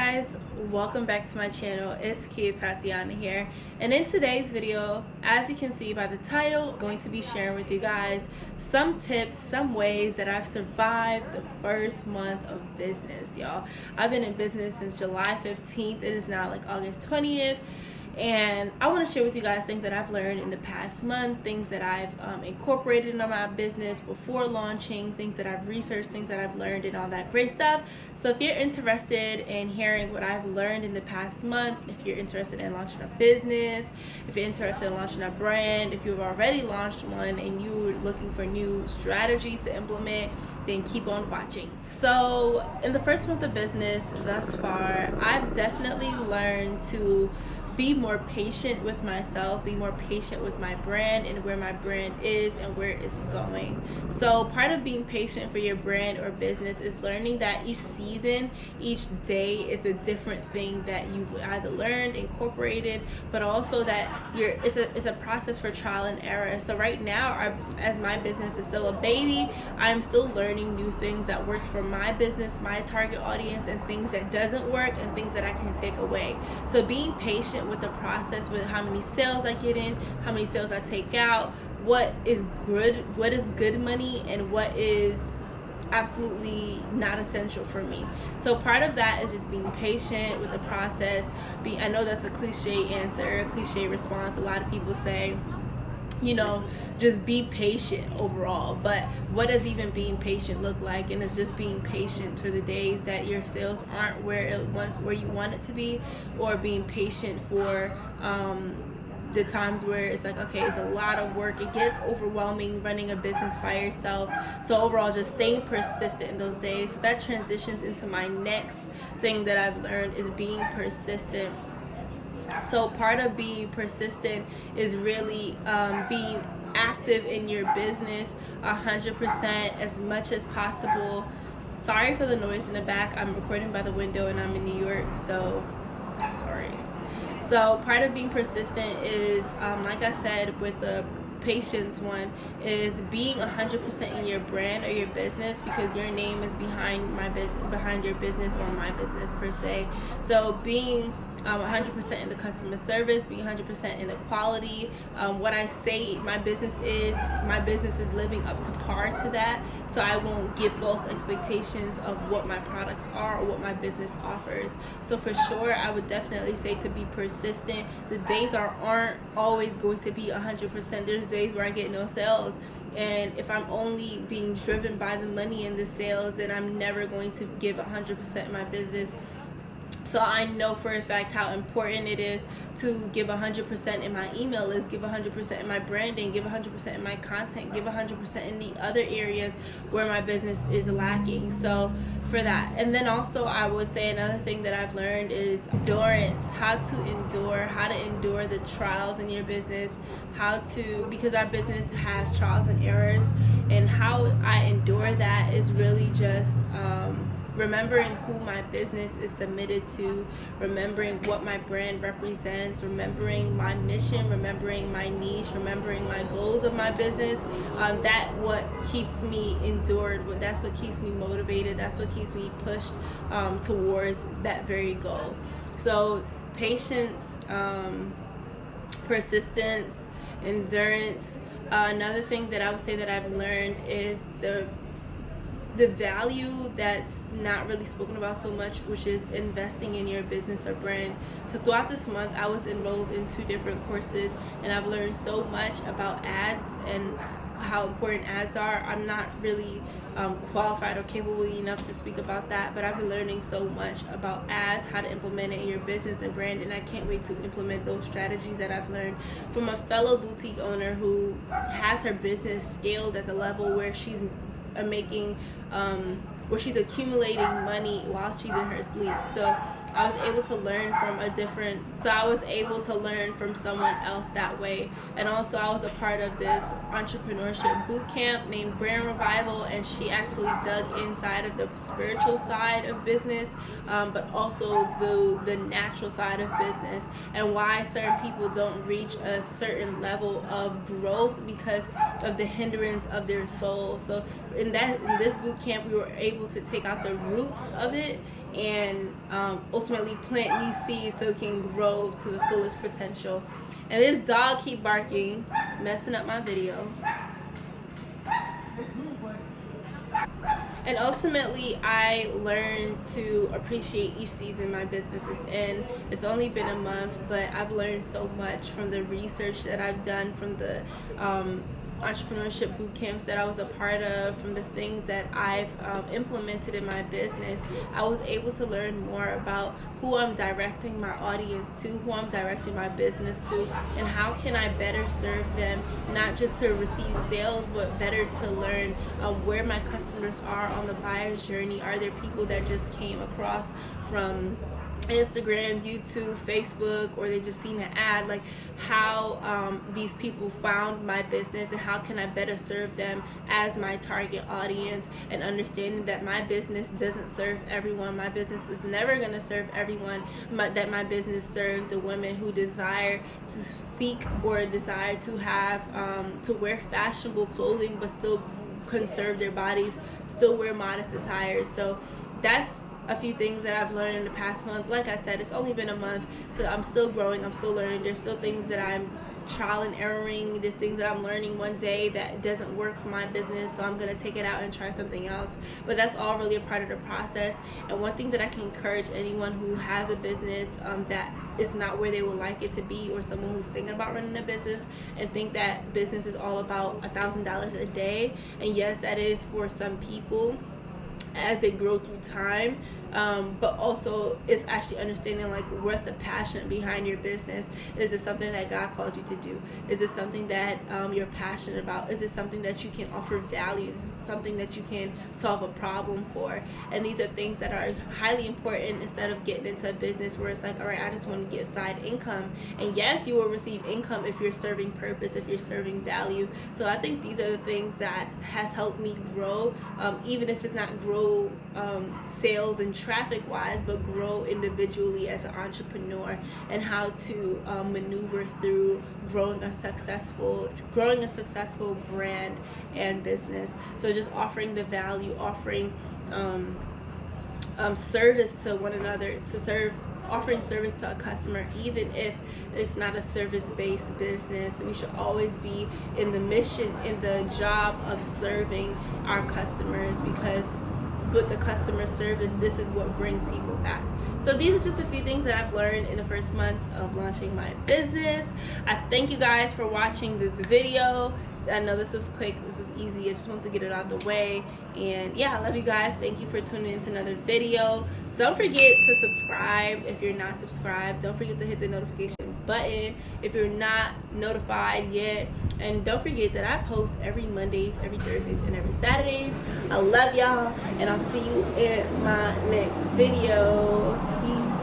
guys, welcome back to my channel. It's Kia Tatiana here, and in today's video, as you can see by the title, I'm going to be sharing with you guys some tips, some ways that I've survived the first month of business. Y'all, I've been in business since July 15th. It is now like August 20th. And I want to share with you guys things that I've learned in the past month, things that I've incorporated into my business before launching, things that I've researched, things that I've learned, and all that great stuff. So if you're interested in hearing what I've learned in the past month, if you're interested in launching a business, if you're interested in launching a brand, if you've already launched one and you're looking for new strategies to implement, then keep on watching. So in the first month of business thus far, I've definitely learned to be more patient with myself, be more patient with my brand and where my brand is and where it's going. So part of being patient for your brand or business is learning that each season, each day is a different thing that you've either learned, incorporated, but also that it's a process for trial and error. So right now, as my business is still a baby, I'm still learning new things that works for my business, my target audience, and things that doesn't work and things that I can take away. So being patient with the process, with how many sales I get in, how many sales I take out, what is good money and what is absolutely not essential for me. So part of that is just being patient with the process. I know that's a cliche answer, a cliche response. A lot of people say, just be patient overall, but what does even being patient look like? And it's just being patient for the days that your sales aren't where you want it to be, or being patient for the times where it's like, okay, it's a lot of work, it gets overwhelming running a business by yourself. So overall, just staying persistent in those days. So that transitions into my next thing that I've learned is being persistent. So part of being persistent is really being active in your business 100% as much as possible. Sorry for the noise in the back. I'm recording by the window and I'm in New York, so sorry. So part of being persistent is, like I said, with the patience one, is being 100% in your brand or your business, because your name is behind your business or my business per se. So being 100% in the customer service, being 100% in the quality. What I say my business is living up to par to that. So I won't give false expectations of what my products are or what my business offers. So for sure, I would definitely say to be persistent. The days aren't always going to be 100%. There's days where I get no sales. And if I'm only being driven by the money and the sales, then I'm never going to give 100% in my business. So I know for a fact how important it is to give 100% in my email list, give 100% in my branding, give 100% in my content, give 100% in the other areas where my business is lacking. So for that. And then also I would say another thing that I've learned is endurance, how to endure the trials in your business, because our business has trials and errors, and how I endure that is really just remembering who my business is submitted to, remembering what my brand represents, remembering my mission, remembering my niche, remembering my goals of my business. That's what keeps me endured. That's what keeps me motivated. That's what keeps me pushed towards that very goal. So patience, persistence, endurance. Another thing that I would say that I've learned is the value that's not really spoken about so much, which is investing in your business or brand. So throughout this month, I was enrolled in 2 different courses, and I've learned so much about ads and how important ads are. I'm not really qualified or capable enough to speak about that, but I've been learning so much about ads, how to implement it in your business and brand, and I can't wait to implement those strategies that I've learned from a fellow boutique owner who has her business scaled at the level where she's she's accumulating money while she's in her sleep. So I was able to learn from someone else that way. And also I was a part of this entrepreneurship boot camp named Brand Revival, and she actually dug inside of the spiritual side of business, but also the natural side of business, and why certain people don't reach a certain level of growth because of the hindrance of their soul. So in this boot camp, we were able to take out the roots of it and ultimately plant new seeds so it can grow to the fullest potential. And this dog keep barking, messing up my video. And ultimately, I learned to appreciate each season my business is in. It's only been a month, but I've learned so much from the research that I've done, from the entrepreneurship boot camps that I was a part of, from the things that I've implemented in my business. I was able to learn more about who I'm directing my audience to, who I'm directing my business to, and how can I better serve them, not just to receive sales, but better to learn where my customers are on the buyer's journey. Are there people that just came across from Instagram, YouTube, Facebook, or they just seen an ad? Like, how these people found my business, and how can I better serve them as my target audience, and understanding that my business doesn't serve everyone. My business is never going to serve everyone, but that my business serves the women who desire to seek or desire to have to wear fashionable clothing but still conserve their bodies, still wear modest attire. So that's a few things that I've learned in the past month. Like I said, it's only been a month, so I'm still growing, I'm still learning. There's still things that I'm trial and erroring. There's things that I'm learning one day that doesn't work for my business, so I'm going to take it out and try something else. But that's all really a part of the process. And one thing that I can encourage anyone who has a business that is not where they would like it to be, or someone who's thinking about running a business and think that business is all about $1,000 a day, and yes, that is for some people as they grow through time, but also it's actually understanding, like, what's the passion behind your business. Is it something that God called you to do? Is it something that you're passionate about? Is it something that you can offer value? Is it something that you can solve a problem for? And these are things that are highly important, instead of getting into a business where it's like, all right, I just want to get side income. And yes, you will receive income if you're serving purpose, if you're serving value. So I think these are the things that has helped me grow, even if it's not grow sales and traffic wise, but grow individually as an entrepreneur, and how to maneuver through growing a successful brand and business. So just offering the value, offering service to one another, offering service to a customer, even if it's not a service-based business. We should always be in the mission, in the job of serving our customers, because with the customer service, this is what brings people back. So these are just a few things that I've learned in the first month of launching my business. I thank you guys for watching this video. I know this was quick, this is easy. I just want to get it out of the way. And yeah, I love you guys. Thank you for tuning into another video. Don't forget to subscribe if you're not subscribed. Don't forget to hit the notification button if you're not notified yet. And don't forget that I post every Mondays, every Thursdays, and every Saturdays. I love y'all, and I'll see you in my next video. Peace.